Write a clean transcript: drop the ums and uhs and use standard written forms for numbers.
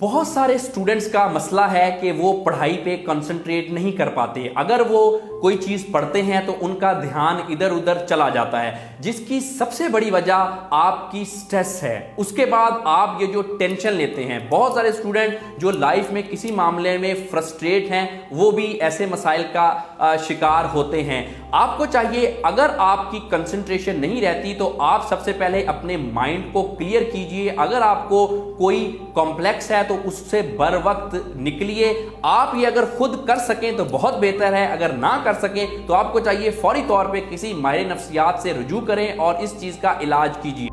बहुत सारे स्टूडेंट्स का मसला है कि वो पढ़ाई पे कंसंट्रेट नहीं कर पाते। अगर वो कोई चीज़ पढ़ते हैं तो उनका ध्यान इधर उधर चला जाता है, जिसकी सबसे बड़ी वजह आपकी स्ट्रेस है। उसके बाद आप ये जो टेंशन लेते हैं, बहुत सारे स्टूडेंट जो लाइफ में किसी मामले में फ्रस्ट्रेट हैं वो भी ऐसे मसाइल का शिकार होते हैं। आपको चाहिए, अगर आपकी कंसंट्रेशन नहीं रहती तो आप सबसे पहले अपने माइंड को क्लियर कीजिए। अगर आपको कोई कॉम्प्लेक्स है तो उससे बर वक्त निकलिए। आप ये अगर खुद कर सकें तो बहुत बेहतर है, अगर ना कर सकें तो आपको चाहिए फौरी तौर पे किसी माहिर नफ्सियात से रुजू करें और इस चीज का इलाज कीजिए।